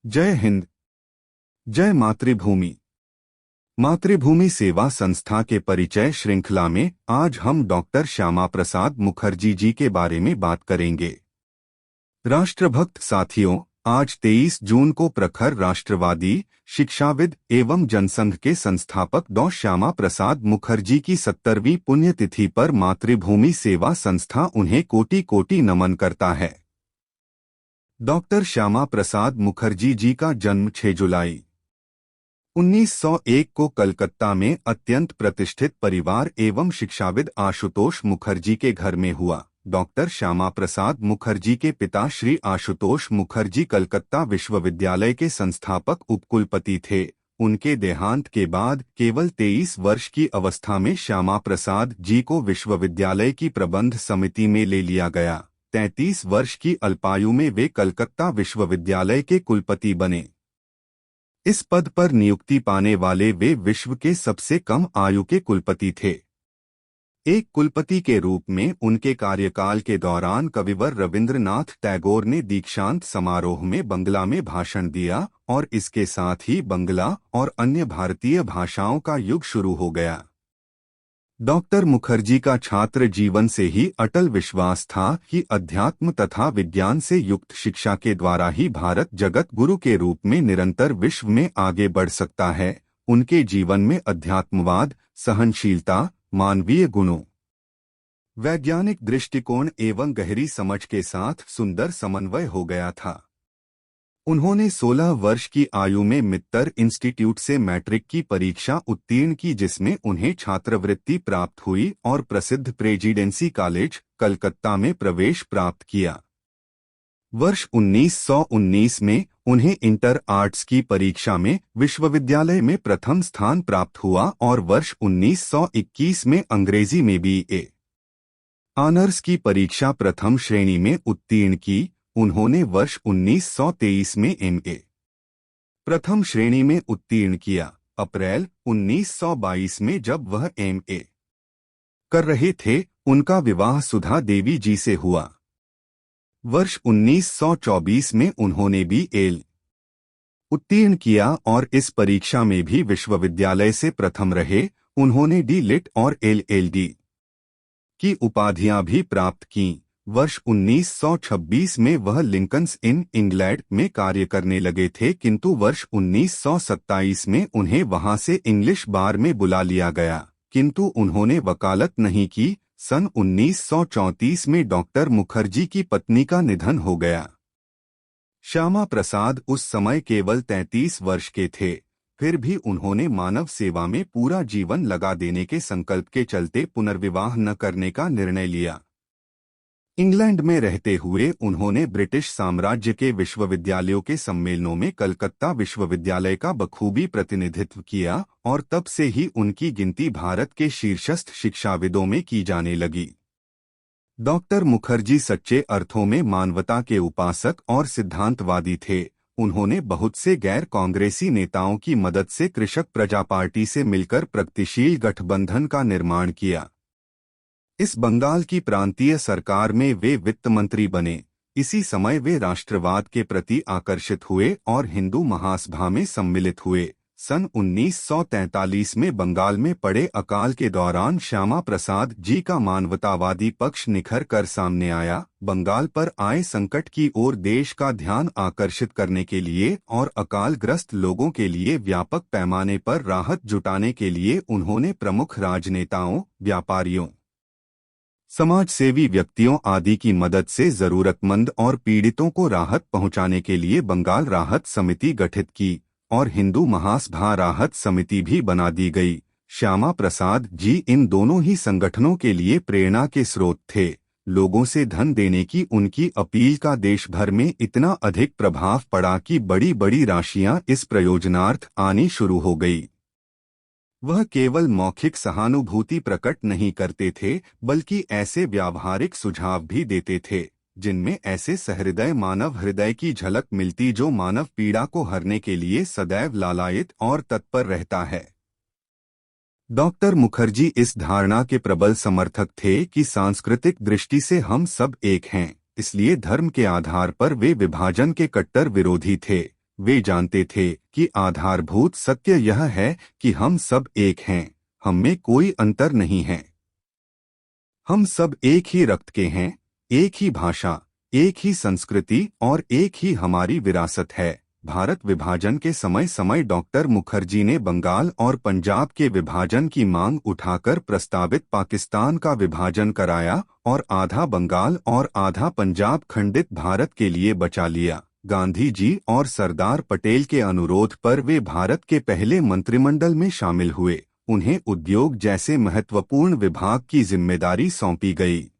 जय हिंद। जय मातृभूमि। मातृभूमि सेवा संस्था के परिचय श्रृंखला में आज हम डॉक्टर श्यामा प्रसाद मुखर्जी जी के बारे में बात करेंगे। राष्ट्रभक्त साथियों, आज 23 जून को प्रखर राष्ट्रवादी, शिक्षाविद एवं जनसंघ के संस्थापक डॉ श्यामा प्रसाद मुखर्जी की 70वीं पुण्यतिथि पर मातृभूमि सेवा संस्था उन्हें कोटि कोटि नमन करता है। डॉक्टर श्यामा प्रसाद मुखर्जी जी का जन्म 6 जुलाई 1901 को कलकत्ता में अत्यंत प्रतिष्ठित परिवार एवं शिक्षाविद आशुतोष मुखर्जी के घर में हुआ। डॉक्टर श्यामा प्रसाद मुखर्जी के पिता श्री आशुतोष मुखर्जी कलकत्ता विश्वविद्यालय के संस्थापक उपकुलपति थे। उनके देहांत के बाद केवल 23 वर्ष की अवस्था में श्यामा प्रसाद जी को विश्वविद्यालय की प्रबंध समिति में ले लिया गया। 33 वर्ष की अल्पायु में वे कलकत्ता विश्वविद्यालय के कुलपति बने। इस पद पर नियुक्ति पाने वाले वे विश्व के सबसे कम आयु के कुलपति थे। एक कुलपति के रूप में उनके कार्यकाल के दौरान कविवर रविंद्रनाथ टैगोर ने दीक्षांत समारोह में बंगला में भाषण दिया और इसके साथ ही बंगला और अन्य भारतीय भाषाओं का युग शुरू हो गया। डॉक्टर मुखर्जी का छात्र जीवन से ही अटल विश्वास था कि अध्यात्म तथा विज्ञान से युक्त शिक्षा के द्वारा ही भारत जगत गुरु के रूप में निरंतर विश्व में आगे बढ़ सकता है। उनके जीवन में अध्यात्मवाद, सहनशीलता, मानवीय गुणों, वैज्ञानिक दृष्टिकोण एवं गहरी समझ के साथ सुंदर समन्वय हो गया था। उन्होंने 16 वर्ष की आयु में मित्तर इंस्टीट्यूट से मैट्रिक की परीक्षा उत्तीर्ण की, जिसमें उन्हें छात्रवृत्ति प्राप्त हुई और प्रसिद्ध प्रेसिडेंसी कॉलेज कलकत्ता में प्रवेश प्राप्त किया। वर्ष 1919 में उन्हें इंटर आर्ट्स की परीक्षा में विश्वविद्यालय में प्रथम स्थान प्राप्त हुआ और वर्ष 1921 में अंग्रेजी में बीए ऑनर्स की परीक्षा प्रथम श्रेणी में उत्तीर्ण की। उन्होंने वर्ष 1923 में एमए प्रथम श्रेणी में उत्तीर्ण किया। अप्रैल 1922 में जब वह एमए कर रहे थे, उनका विवाह सुधा देवी जी से हुआ। वर्ष 1924 में उन्होंने बीएल उत्तीर्ण किया और इस परीक्षा में भी विश्वविद्यालय से प्रथम रहे। उन्होंने डी.लिट और एलएलडी की उपाधियां भी प्राप्त कीं। वर्ष 1926 में वह लिंकन्स इन इंग्लैंड में कार्य करने लगे थे, किंतु वर्ष 1927 में उन्हें वहां से इंग्लिश बार में बुला लिया गया, किंतु उन्होंने वकालत नहीं की। सन 1934 में डॉक्टर मुखर्जी की पत्नी का निधन हो गया। श्यामा प्रसाद उस समय केवल 33 वर्ष के थे, फिर भी उन्होंने मानव सेवा में पूरा जीवन लगा देने के संकल्प के चलते पुनर्विवाह न करने का निर्णय लिया। इंग्लैंड में रहते हुए उन्होंने ब्रिटिश साम्राज्य के विश्वविद्यालयों के सम्मेलनों में कलकत्ता विश्वविद्यालय का बखूबी प्रतिनिधित्व किया और तब से ही उनकी गिनती भारत के शीर्षस्थ शिक्षाविदों में की जाने लगी। डॉक्टर मुखर्जी सच्चे अर्थों में मानवता के उपासक और सिद्धांतवादी थे। उन्होंने बहुत से गैर कांग्रेसी नेताओं की मदद से कृषक प्रजा पार्टी से मिलकर प्रगतिशील गठबंधन का निर्माण किया। इस बंगाल की प्रांतीय सरकार में वे वित्त मंत्री बने। इसी समय वे राष्ट्रवाद के प्रति आकर्षित हुए और हिंदू महासभा में सम्मिलित हुए। सन 1943 में बंगाल में पड़े अकाल के दौरान श्यामा प्रसाद जी का मानवतावादी पक्ष निखर कर सामने आया। बंगाल पर आए संकट की ओर देश का ध्यान आकर्षित करने के लिए और अकालग्रस्त लोगों के लिए व्यापक पैमाने पर राहत जुटाने के लिए उन्होंने प्रमुख राजनेताओं, व्यापारियों, समाजसेवी व्यक्तियों आदि की मदद से जरूरतमंद और पीड़ितों को राहत पहुंचाने के लिए बंगाल राहत समिति गठित की और हिंदू महासभा राहत समिति भी बना दी गई। श्यामा प्रसाद जी इन दोनों ही संगठनों के लिए प्रेरणा के स्रोत थे। लोगों से धन देने की उनकी अपील का देश भर में इतना अधिक प्रभाव पड़ा कि बड़ी बड़ी राशियां इस प्रयोजनार्थ आनी शुरू हो गई। वह केवल मौखिक सहानुभूति प्रकट नहीं करते थे, बल्कि ऐसे व्यावहारिक सुझाव भी देते थे जिनमें ऐसे सहृदय मानव हृदय की झलक मिलती जो मानव पीड़ा को हरने के लिए सदैव लालायित और तत्पर रहता है। डॉक्टर मुखर्जी इस धारणा के प्रबल समर्थक थे कि सांस्कृतिक दृष्टि से हम सब एक हैं, इसलिए धर्म के आधार पर वे विभाजन के कट्टर विरोधी थे। वे जानते थे कि आधारभूत सत्य यह है कि हम सब एक हैं, हम में कोई अंतर नहीं है। हम सब एक ही रक्त के हैं, एक ही भाषा, एक ही संस्कृति और एक ही हमारी विरासत है। भारत विभाजन के समय डॉक्टर मुखर्जी ने बंगाल और पंजाब के विभाजन की मांग उठाकर प्रस्तावित पाकिस्तान का विभाजन कराया और आधा बंगाल और आधा पंजाब खंडित भारत के लिए बचा लिया। गांधी जी और सरदार पटेल के अनुरोध पर वे भारत के पहले मंत्रिमंडल में शामिल हुए। उन्हें उद्योग जैसे महत्वपूर्ण विभाग की जिम्मेदारी सौंपी गई।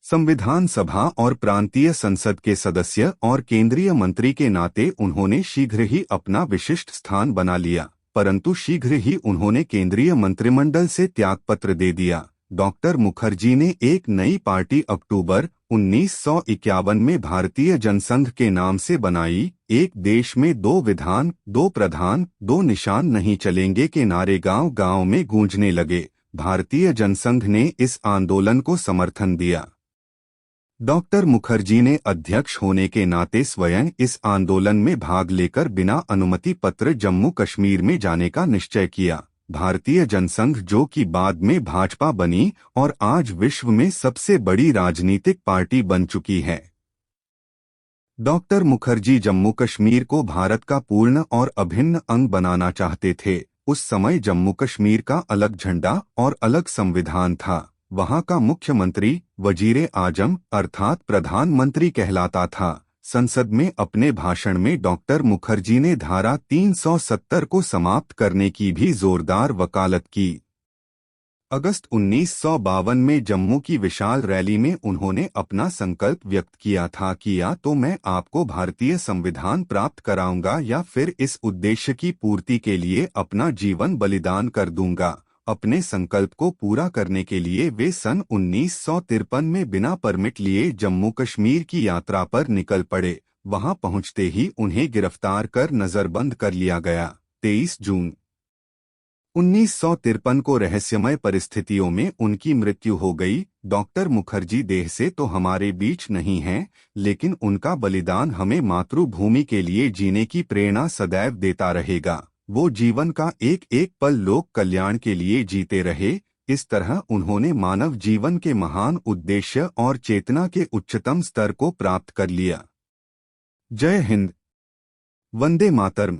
संविधान सभा और प्रांतीय संसद के सदस्य और केंद्रीय मंत्री के नाते उन्होंने शीघ्र ही अपना विशिष्ट स्थान बना लिया, परंतु शीघ्र ही उन्होंने केंद्रीय मंत्रिमंडल से त्यागपत्र दे दिया। डॉक्टर मुखर्जी ने एक नई पार्टी अक्टूबर 1951 में भारतीय जनसंघ के नाम से बनाई। एक देश में दो विधान, दो प्रधान, दो निशान नहीं चलेंगे के नारे गांव गांव में गूंजने लगे। भारतीय जनसंघ ने इस आंदोलन को समर्थन दिया। डॉक्टर मुखर्जी ने अध्यक्ष होने के नाते स्वयं इस आंदोलन में भाग लेकर बिना अनुमति पत्र जम्मू कश्मीर में जाने का निश्चय किया। भारतीय जनसंघ, जो कि बाद में भाजपा बनी और आज विश्व में सबसे बड़ी राजनीतिक पार्टी बन चुकी है। डॉक्टर मुखर्जी जम्मू कश्मीर को भारत का पूर्ण और अभिन्न अंग बनाना चाहते थे। उस समय जम्मू कश्मीर का अलग झंडा और अलग संविधान था। वहां का मुख्यमंत्री वजीरे आजम अर्थात प्रधानमंत्री कहलाता था। संसद में अपने भाषण में डॉक्टर मुखर्जी ने धारा 370 को समाप्त करने की भी जोरदार वकालत की। अगस्त 1952 में जम्मू की विशाल रैली में उन्होंने अपना संकल्प व्यक्त किया था कि या तो मैं आपको भारतीय संविधान प्राप्त कराऊंगा या फिर इस उद्देश्य की पूर्ति के लिए अपना जीवन बलिदान कर दूंगा। अपने संकल्प को पूरा करने के लिए वे सन 1953 में बिना परमिट लिए जम्मू कश्मीर की यात्रा पर निकल पड़े। वहां पहुंचते ही उन्हें गिरफ्तार कर नजरबंद कर लिया गया। 23 जून 1953 को रहस्यमय परिस्थितियों में उनकी मृत्यु हो गई। डॉक्टर मुखर्जी देह से तो हमारे बीच नहीं हैं, लेकिन उनका बलिदान हमें मातृभूमि के लिए जीने की प्रेरणा सदैव देता रहेगा। वो जीवन का एक एक पल लोक कल्याण के लिए जीते रहे। इस तरह उन्होंने मानव जीवन के महान उद्देश्य और चेतना के उच्चतम स्तर को प्राप्त कर लिया। जय हिंद, वंदे मातरम।